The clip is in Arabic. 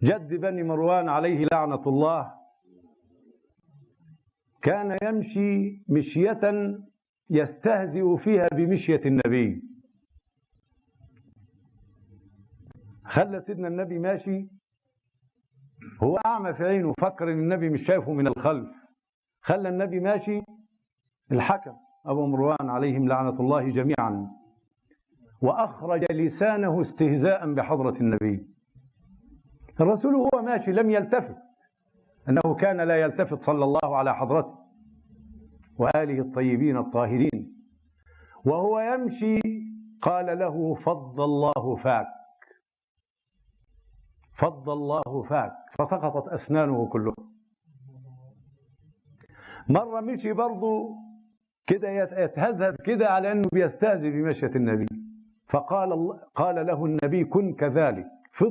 جد بني مروان عليه لعنة الله كان يمشي مشية يستهزئ فيها بمشية النبي. خلى سيدنا النبي ماشي هو أعمى في عينه، فكر إن النبي مش شايفه من الخلف، خلى النبي ماشي. الحكم أبو مروان عليهم لعنة الله جميعا وأخرج لسانه استهزاء بحضرة النبي. الرسول هو ماشي لم يلتفت، أنه كان لا يلتفت صلى الله على حضرته وآله الطيبين الطاهرين. وهو يمشي قال له فض الله فاك، فض الله فاك، فسقطت أسنانه كلها. مرة مشي برضه كده يتهزهز كده على أنه بيستهزئ بمشية النبي، قال له النبي كن كذلك،